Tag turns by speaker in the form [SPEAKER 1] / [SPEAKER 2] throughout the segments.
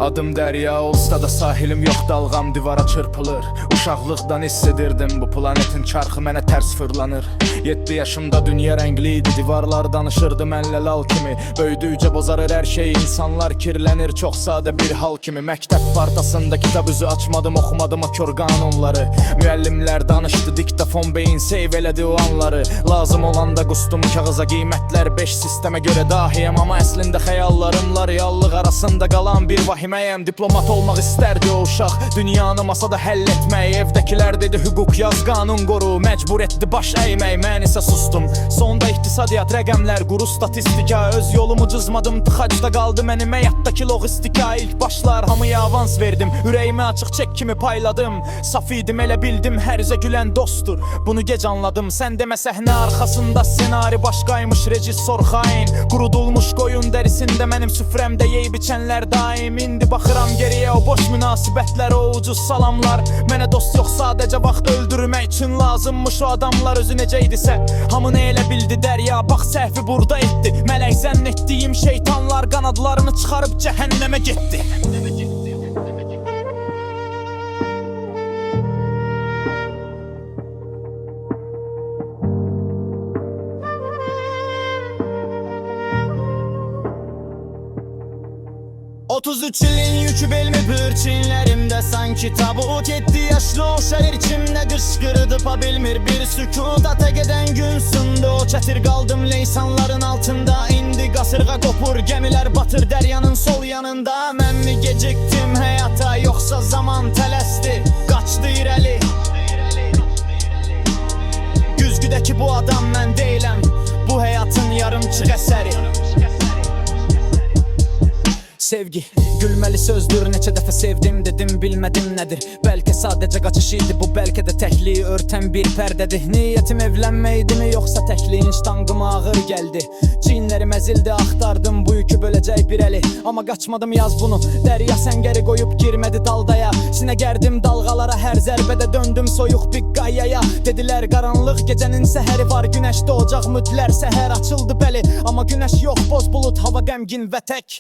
[SPEAKER 1] Adım derya olsa da sahilim yok, dalğam divara çırpılır. Uşaqlıqdan hiss edirdim bu planetin çarxı mənə tərs fırlanır. 7 yaşımda dünya rəngliydi, divarlar danışırdı mənlə lal kimi. Böyüdükcə bozarır hər şey, insanlar kirlənir çox sadə bir hal kimi. Məktəb partasında kitab üzü açmadım, oxumadım o kör qanunları. Müəllimlər danışdı, diktafon beyin seyv elədi o anları. Lazım olanda qustum kağıza, qiymətlər 5 sistemə görə dahiyəm. Amma əslində xəyallarımla reallıq arasında qalan bir vahiməyəm. Diplomat olmaq istərdi o uşaq, dünyanı masada həll etmək. Evdəkilər dedi hüquq yaz, qanun qoru, məcbur etdi baş əymək. Mən isə sustum. Sonda iqtisadiyyat, rəqəmlər, quru statistika. Öz yolumu cızmadım, tıxacda qaldı mənim həyatdakı logistika. İlk başlar hamıya avans verdim, ürəyimi açıq çek kimi payladım. Saf idim, elə bildim hərizə gülən dostdur. Bunu gec anladım, sən demə səhnə arxasında ssenari başqaymış, rejissor xain. Qurudulmuş qoyun dərisində mənim süfrəmdə yeyib içənlər daim. İndi baxıram geriyə, o boş münasibətlər, o ucuz salamlar. Mənə dost yox, sadəcə vaxt öldürmək üçün lazımmış o adamlar. Özü necə idisə hamını elə bildi dərya, bax səhvi burada etdi. Mələk zənn etdiyim şeytanlar qanadlarını çıxarıb cəhənnəmə getdi. 33 ilin yükü belmi pırçinlərimdə sanki tabut. 7 yaşlı o şəhər içimdə qışqırdı pa bilmir bir sükut. Ata gedən gün sındı o çətir, qaldım leysanların altında. İndi qasırğa qopur, gəmilər batır dəryanın sol yanında. Mən mi gecikdim həyata, yoxsa zaman tələsdi, qaçdı irəli. Güzgüdəki bu adam mən deyiləm, bu həyatın yarımçıq əsəri. Sevgi gülməli sözdür, neçə dəfə sevdim dedim, bilmədim nədir. Bəlkə sadəcə qaçış idi bu, bəlkə də təkliyi örtən bir pərdədir. Niyyətim evlənməkdimi, yoxsa təkliyin ştangıma ağır gəldi. Çiyinlərim əzildi, axtardım bu yükü böləcək bir əli. Amma qaçmadım, yaz bunu, dərya səngəri qoyub girmədi daldaya. Sinə gərdim dalğalara, hər zərbədə döndüm soyuq bir qayaya. Dedilər qaranlıq gecənin səhəri var, günəş doğacaq müdlər, səhər açıldı bəli. Amma günəş yox, boz bulut, hava qəmgin və tək.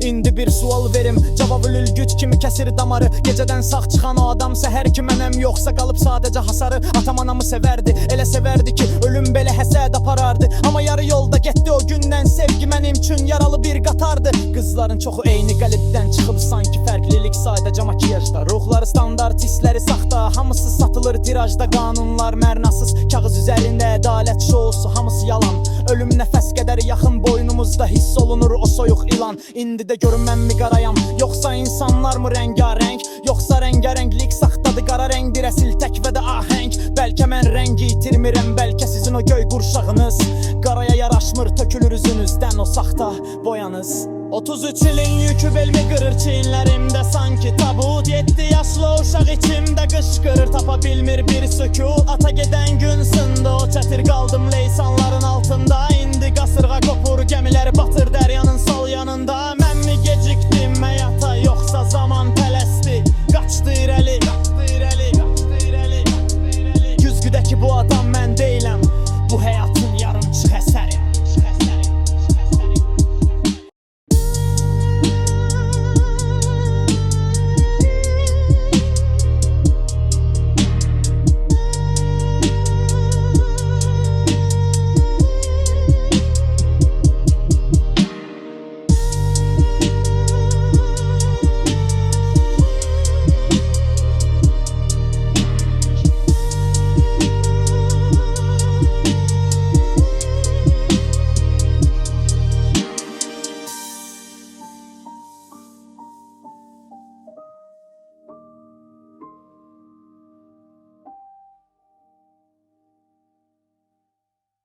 [SPEAKER 1] İndi bir sual verim, cavabı lülgüc kimi kəsir damarı. Gecədən sağ çıxan o adam səhər ki mənəm, yoxsa qalıb sadəcə hasarı. Atam anamı sevərdi, elə sevərdi ki ölüm belə həsəd aparardı. Amma yarı yolda getdi o gündən, sevgi mənim üçün yaralı bir qatardı. Qızların çoxu eyni qəlibdən çıxıb, sanki fərqlilik sadəcə makiyajda. Ruhları standart, hissləri saxta, hamısı satılır tirajda. Qanunlar mənasız, kağız üzərində ədalət şousu, hamısı yalan. Ölüm nəfəs qədər yaxın boynumuzda hiss olunur o soyuq ilan. İndi də görün mən mi qarayam, yoxsa insanlar mı rəngarəng? Yoxsa rəngarənglik saxtadır, qara rəngdir əsil tək və də ahəng. Bəlkə mən rəngi itirmirəm, bəlkə sizin o göy qurşağınız qaraya yaraşmır, tökülür üzünüzdən o saxta boyanız. 33 ilin yükü belmi qırır çiyinlərimdə sanki tabut. 7 yaşlı uşaq içimdə qışqırır, tapa bilmir bir sükut. Ata gedən gün sındı o çətir, qaldım leysanların altında.